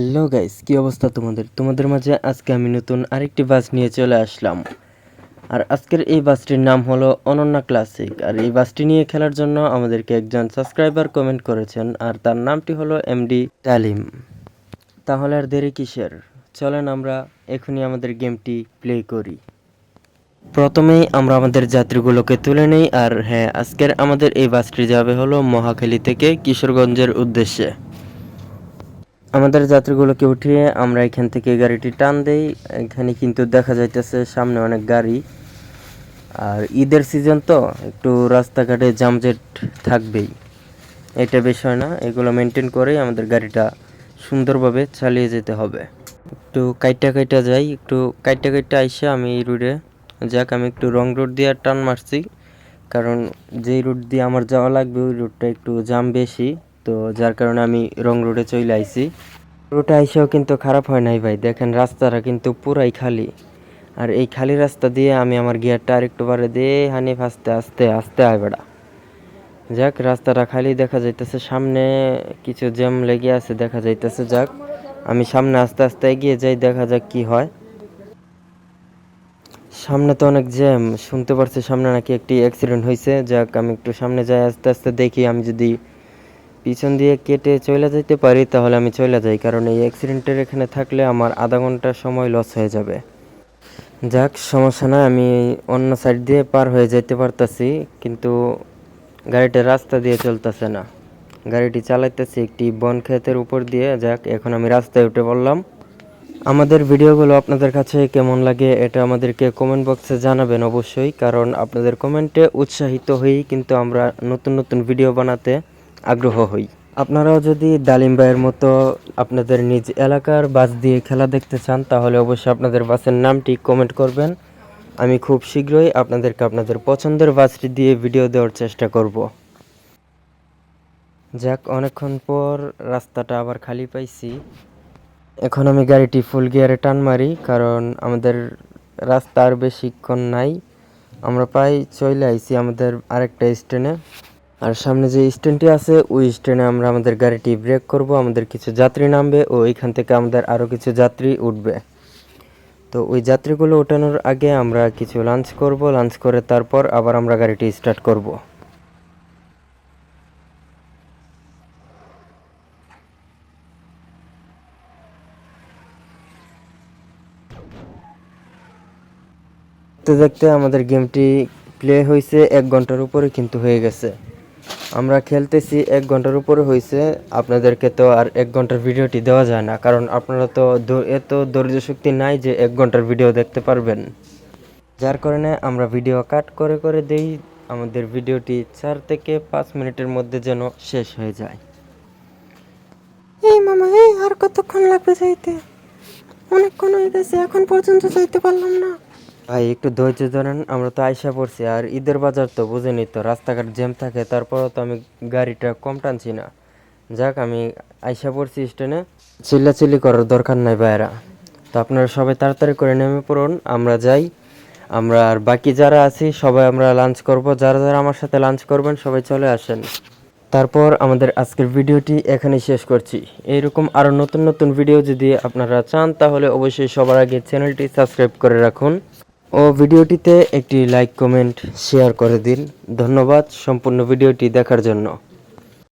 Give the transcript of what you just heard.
Hello guys, কি অবস্থা তোমাদের মাঝে আজকে আমি নতুন আরেকটি বাস নিয়ে চলে আসলাম। আর আজকের এই বাসটির নাম হলো অনন্যা ক্লাসিক। আর এই বাসটি নিয়ে খেলার জন্য আমাদেরকে একজন সাবস্ক্রাইবার কমেন্ট করেছেন, আর তার নামটি হলো এমডি তালিম। তাহলে আর দেরি কিসের, চলেন আমরা এখনই আমাদের গেমটি প্লে করি। প্রথমেই আমরা আমাদের যাত্রীগুলোকে তুলে নেই। আর হ্যাঁ, আজকের আমাদের এই বাসটি যাবে হলো মহাখালী থেকে কিশোরগঞ্জের উদ্দেশ্যে। আমাদের যাত্রীগুলোকে উঠিয়ে আমরা এখান থেকে গাড়িটি টান দেই। এখানে কিন্তু দেখা যাইতেছে সামনে অনেক গাড়ি, আর ঈদের সিজন তো একটু রাস্তাঘাটে জামজেট থাকবেই, এটা বিষয় না। এগুলো মেনটেন করেই আমাদের গাড়িটা সুন্দরভাবে চালিয়ে যেতে হবে। একটু কাইটা যাই, একটু কাইটা আইসে আমি এই রুটে আমি একটু রং রুট দিয়ে টান মারছি, কারণ যেই রুট দিয়ে আমার যাওয়া লাগবে ওই রুটটা একটু জাম বেশি, তো যার কারণে আমি রং রুটে চলে আইছি। রুটে আইসেও কিন্তু খারাপ হয় নাই ভাই, দেখেন রাস্তাটা কিন্তু পুরাই খালি। আর এই খালি রাস্তা দিয়ে আমি আমার গিয়ারটা আরেকটু বাড়ে দিয়ে হানিফ আস্তে আস্তে আস্তে আয় বেড়া। রাস্তাটা খালি দেখা যাইতেছে, সামনে কিছু জ্যাম লেগে আছে দেখা যাইতেছে। আমি সামনে আস্তে আস্তে এগিয়ে যাই, দেখা যাক কি হয়। সামনে তো অনেক জ্যাম, শুনতে পারছি সামনে নাকি একটি অ্যাক্সিডেন্ট হয়েছে। আমি একটু সামনে যাই আস্তে আস্তে, দেখি আমি যদি পিছন দিয়ে কেটে চলে যেতে পারি তাহলে আমি চলে যাই, কারণ এই অ্যাক্সিডেন্টের এখানে থাকলে আমার আধা ঘন্টা সময় লস হয়ে যাবে। সমস্যা না, আমি অন্য সাইড দিয়ে পার হয়ে যেতে পারতাছি, কিন্তু গাড়িটা রাস্তা দিয়ে চলতেছে না। গাড়িটি চালাইতেছি একটি বন ক্ষেতের উপর দিয়ে। এখন আমি রাস্তায় উঠে পড়লাম। আমাদের ভিডিওগুলো আপনাদের কাছে কেমন লাগে এটা আমাদেরকে কমেন্ট বক্সে জানাবেন অবশ্যই, কারণ আপনাদের কমেন্টে উৎসাহিত হয়েই কিন্তু আমরা নতুন নতুন ভিডিও বানাতে আগ্রহ হই। আপনারাও যদি ডালিম ভাইয়ের মতো আপনাদের নিজ এলাকার বাস দিয়ে খেলা দেখতে চান তাহলে অবশ্যই আপনাদের বাসের নামটি কমেন্ট করবেন। আমি খুব শীঘ্রই আপনাদেরকে আপনাদের পছন্দের বাসটি দিয়ে ভিডিও দেওয়ার চেষ্টা করব। অনেকক্ষণ পর রাস্তাটা আবার খালি পাইছি। এখন আমি গাড়িটি ফুল গিয়ারে টান মারি, কারণ আমাদের রাস্তা আর বেশিক্ষণ নাই। আমরা প্রায় চলে আইছি আমাদের আরেকটা স্ট্যান্ডে। আর সামনে যে স্ট্যান্ডটি আছে ওই স্ট্যান্ডে আমরা আমাদের গাড়িটি ব্রেক করব। আমাদের কিছু যাত্রী নামবে ও ওইখান থেকে আমাদের আরও কিছু যাত্রী উঠবে। তো ওই যাত্রীগুলো ওঠানোর আগে আমরা কিছু লাঞ্চ করব, লাঞ্চ করে তারপর আবার আমরা গাড়িটি স্টার্ট করব। দেখতে আমাদের গেমটি প্লে হয়েছে 1 ঘন্টার উপরে কিন্তু হয়ে গেছে। আমরা খেলতেছি 1 ঘন্টার উপরে হয়েছে। আপনাদেরকে তো আর 1 ঘন্টার ভিডিওটি দেওয়া যায় না, কারণ আপনারা তো এত ধৈর্য শক্তি নাই যে 1 ঘন্টার ভিডিও দেখতে পারবেন। যার কারণে আমরা ভিডিও কাট করে করে দেই। আমাদের ভিডিওটি 4 থেকে 5 মিনিটের মধ্যে যেন শেষ হয়ে যায়। এই মামা, এই আর কতক্ষণ লাগবে যাইতে? অনেকক্ষণ হয়ে গেছে, এখন পর্যন্ত যাইতে পারলাম না। ভাই একটু ধৈর্য ধরেন, আমরা তো আইসা পড়ছি। আর ঈদের বাজার তো বুঝেনি তো, রাস্তাঘাট জ্যাম থাকে, তারপরও তো আমি গাড়িটা কম টানছি না। আমি আইসা পড়ছি স্টেশনে, চিল্লাচিল্লি করার দরকার নাই ভাইয়েরা। তো আপনারা সবাই তাড়াতাড়ি করে নেমে পড়ুন, আমরা যাই। আমরা আর বাকি যারা আছি সবাই আমরা লাঞ্চ করব। যারা যারা আমার সাথে লাঞ্চ করবেন সবাই চলে আসেন। তারপর আমাদের আজকের ভিডিওটি এখানেই শেষ করছি। এইরকম আরও নতুন নতুন ভিডিও যদি আপনারা চান তাহলে অবশ্যই সবার আগে চ্যানেলটি সাবস্ক্রাইব করে রাখুন ও ভিডিওটিতে একটি লাইক কমেন্ট শেয়ার করে দিন। ধন্যবাদ সম্পূর্ণ ভিডিওটি দেখার জন্য।